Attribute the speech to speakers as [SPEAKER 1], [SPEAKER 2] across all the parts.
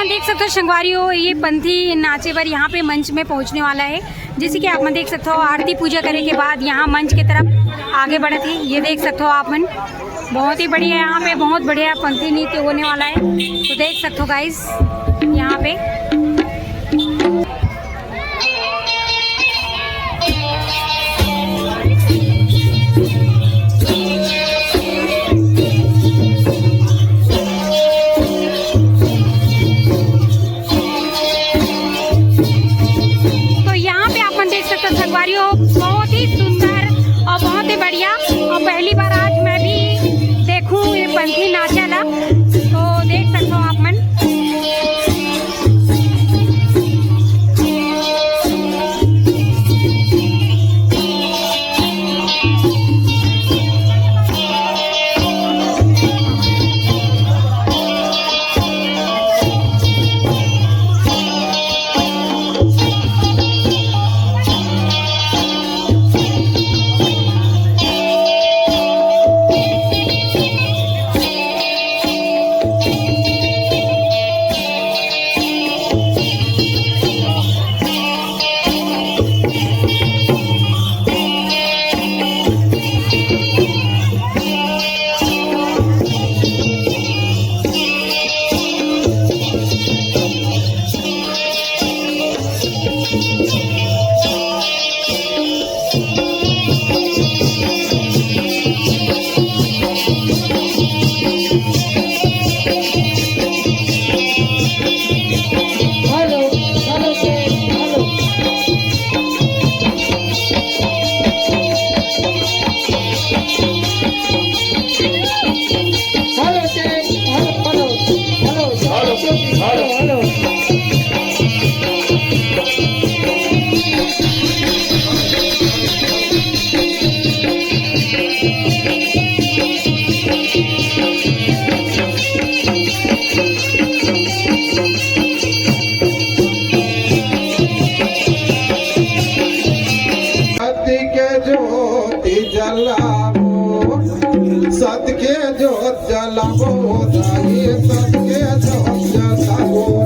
[SPEAKER 1] मन देख सकते हो संगवारी हो, ये पंथी नाचे पर यहाँ पे मंच में पहुँचने वाला है। जैसे कि आप मन देख सकते हो आरती पूजा करने के बाद यहाँ मंच की तरफ आगे बढ़े थे। ये देख सकते हो आप मन, बहुत ही बढ़िया यहाँ पे, बहुत बढ़िया पंथी नृत्य होने वाला है। तो देख सकते हो गाइस यहाँ पे संगवारियों बहुत ही सुंदर और बहुत ही बढ़िया। और पहली बार आज मैं भी देखूं ये पंथी नाचला, तो देख सकते हो आप मन।
[SPEAKER 2] सत के जोत जलावो, सत के जोत जलावो।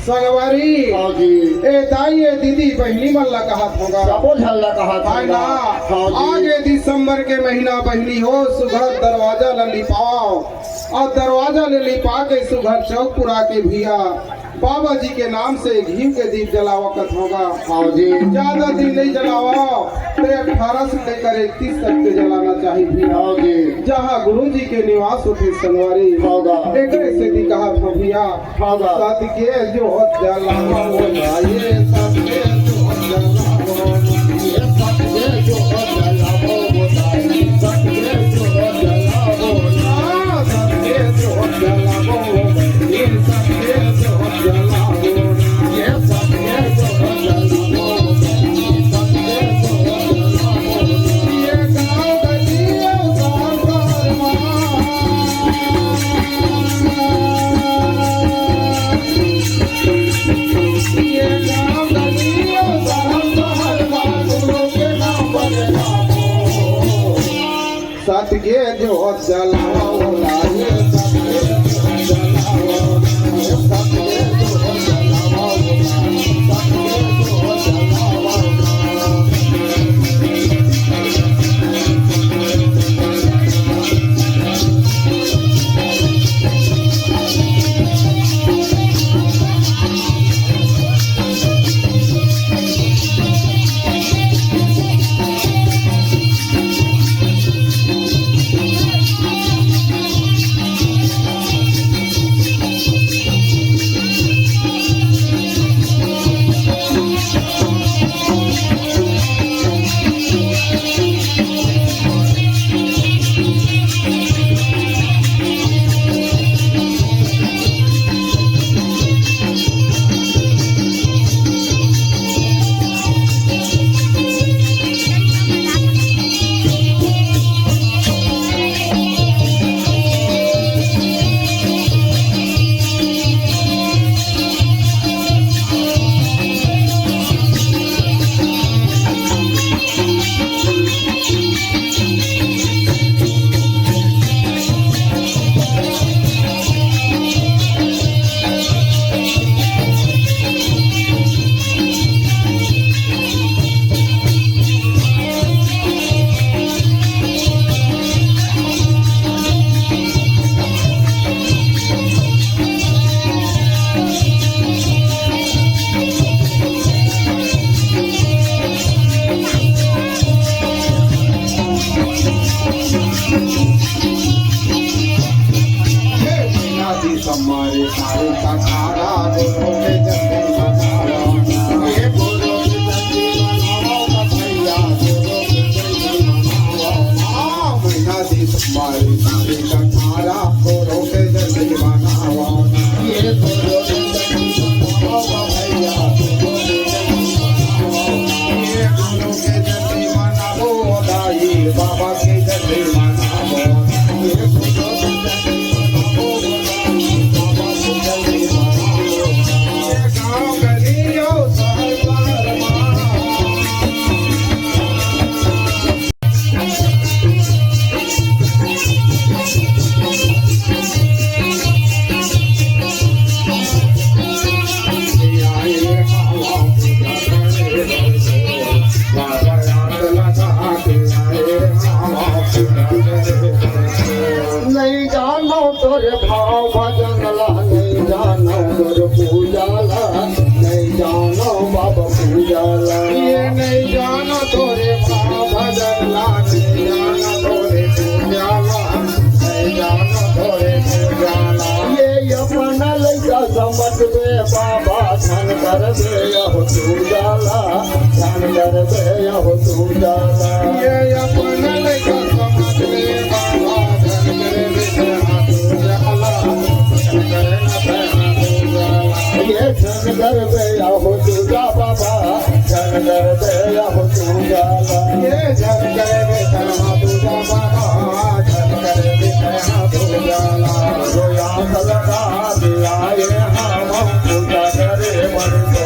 [SPEAKER 2] संगवारी
[SPEAKER 3] हाँ जी
[SPEAKER 2] ए दाई ए दीदी बहनी मन ला कहत होगा
[SPEAKER 3] सबो झल्ला कहा
[SPEAKER 2] है ना
[SPEAKER 3] हाँ जी
[SPEAKER 2] आगे दिसंबर के महीना बहनी हो सुघर दरवाजा ल लिपाओ और दरवाजा ले लिपा के सुघर चौक पुरा के भिया बाबा जी के नाम से घी के दीप जलावत होगा
[SPEAKER 3] हाँ जी
[SPEAKER 2] ज्यादा दिन नहीं जलाओ तो 18 से लेकर 31 तक के जलाना चाहिए भैया
[SPEAKER 3] हाँ जी
[SPEAKER 2] जहाँ गुरु जी के निवास होते संगवारी
[SPEAKER 3] होगा
[SPEAKER 2] एक से दी कहा था भैया
[SPEAKER 3] होगा
[SPEAKER 2] सत के जो जलाओ ये सत के जो जलाओ
[SPEAKER 3] ये सत्य जो जलावो बताए सत्य जो जलावो
[SPEAKER 2] हाँ, सत के जो जलाओ ये सत के जो जलाओ
[SPEAKER 3] ये सत्य जो जलावो सत्य जो जलावो
[SPEAKER 2] ये गाँव गलियों ये गाँव गलियों सत के जो जलाओ ये सत के जो जलाओ
[SPEAKER 3] ये सत्य जो जलावो सत्य जो जलावो
[SPEAKER 2] हमारे सारे का खारा गुरु के जन्म मनावा
[SPEAKER 3] ये गुरु के जन्म भैया गुरु के जन्म
[SPEAKER 2] हाँ महीना दी हमारे सारे का खारा गुरु के जन्म मनावा
[SPEAKER 3] ये गुरु के जन्म भैया गुरु के जन्म
[SPEAKER 2] ये गुरु के जन्म मनावो दाई बाबा के जन्म मनावो
[SPEAKER 3] ये गुरु के जन्म
[SPEAKER 2] ये गाँव गलियों सहकार माँ
[SPEAKER 3] नहीं जानो तोरे भाव भजन ला नहीं जानो तोरे पूजा ला नहीं जानो बाबा पूजा ला
[SPEAKER 2] ये नहीं जानो तोरे भाव भजन ला नहीं जानो तोरे पूजा ला नहीं जानो तोरे पूजा ला
[SPEAKER 3] ये अपना लैका समझ में बाबा धन कर दे यहो पूजा ला धन कर दे यहो पूजा ला
[SPEAKER 2] ये अपना लेकर समझ में बाबा धन करे विद्या पूजा ला धन करे न पैना पूजा ला
[SPEAKER 3] ये धन कर दे यहो पूजा बाबा धन कर दे यहो पूजा ला
[SPEAKER 2] ये धन करे विद्या पूजा बाबा धन करे विद्या पूजा ला
[SPEAKER 3] रोया सलका दिया ये हम पूजा करे मन को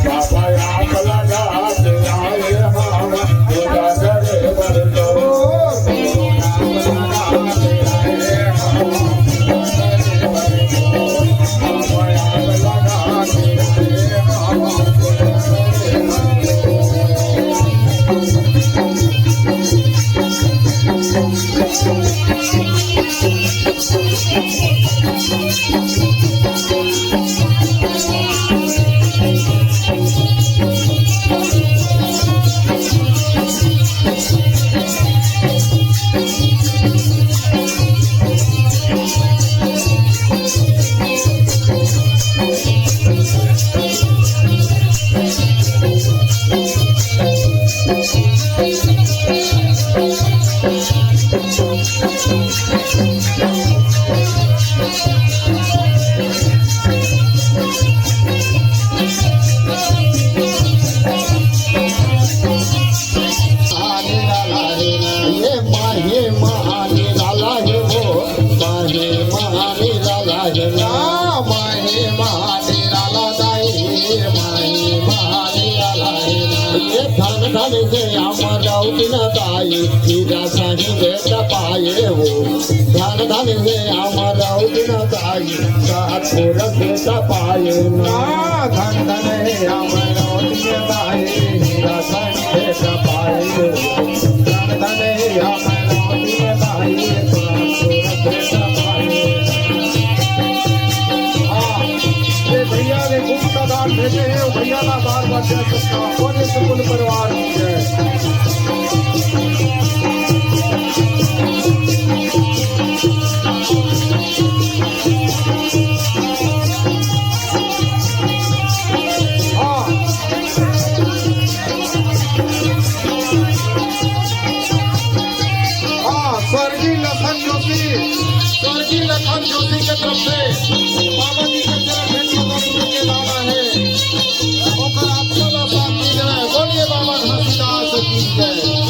[SPEAKER 3] बाबा आप लगा दिया ये हम पूजा करे मन को
[SPEAKER 2] Oh, भैया का बार बार कुल परिवार स्वर्गीय लखन जोशी के तरफ से बाबा जी के चरण के दाना है। ओकर आपको साथ दीजिए। बोलिए बाबा घासीदास की जय।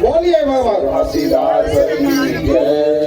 [SPEAKER 2] बोलिए बाबा
[SPEAKER 3] घासीदास की जय।